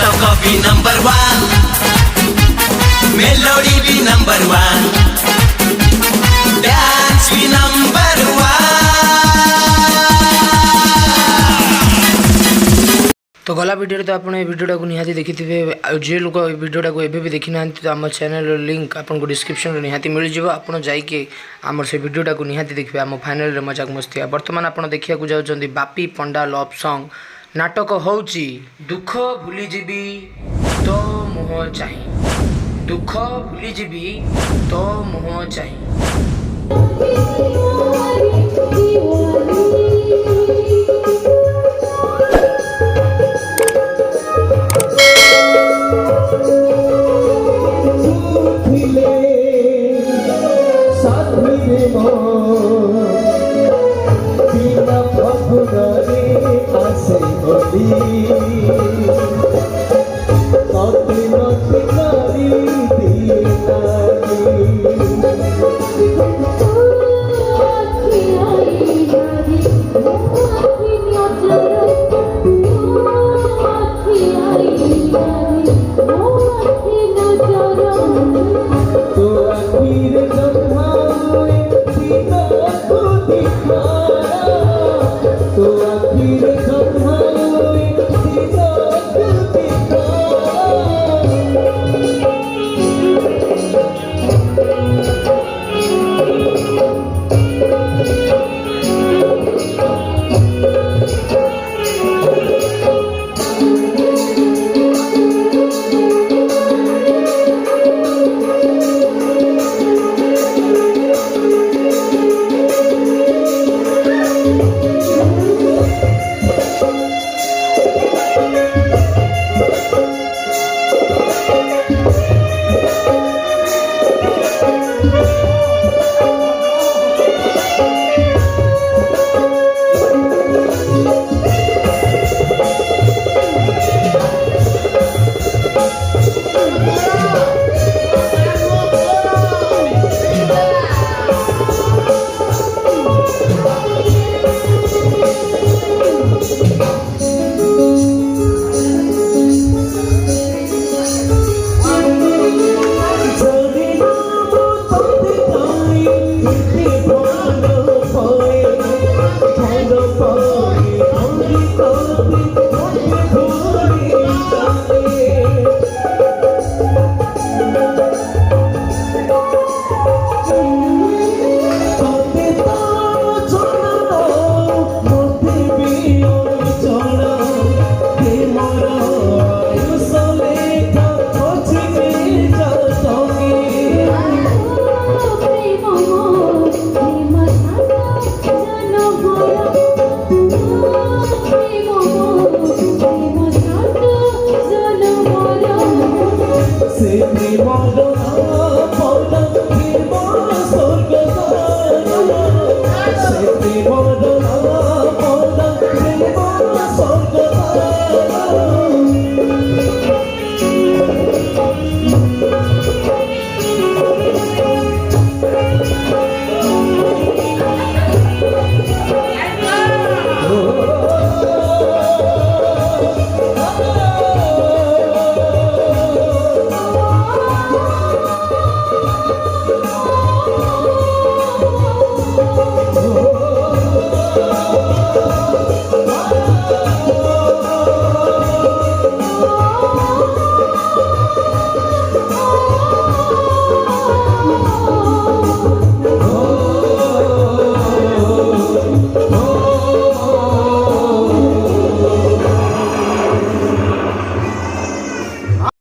नाटक भी number 1, melody भी नंबर 1, डांस भी नंबर 1। तो गला वीडियो तो आपने वीडियोटा को निहाती देखी थे। जे लोग वीडियोटा को एबे भी देखी ना तो आम चैनल लिंक आपको डिस्क्रिप्शन निहाती मिल जाव। आपन जाइए आमर से वीडियोटा को निहाती देखिए। आम फाइनल मजाक मस्ती बर्तमान आप देखा जाऊँगी बापी पंडा लव सॉन्ग। नाटक होची दुख भूली जीवी तो मुह चाही, दुख भूली जीवी तो मुह चाही।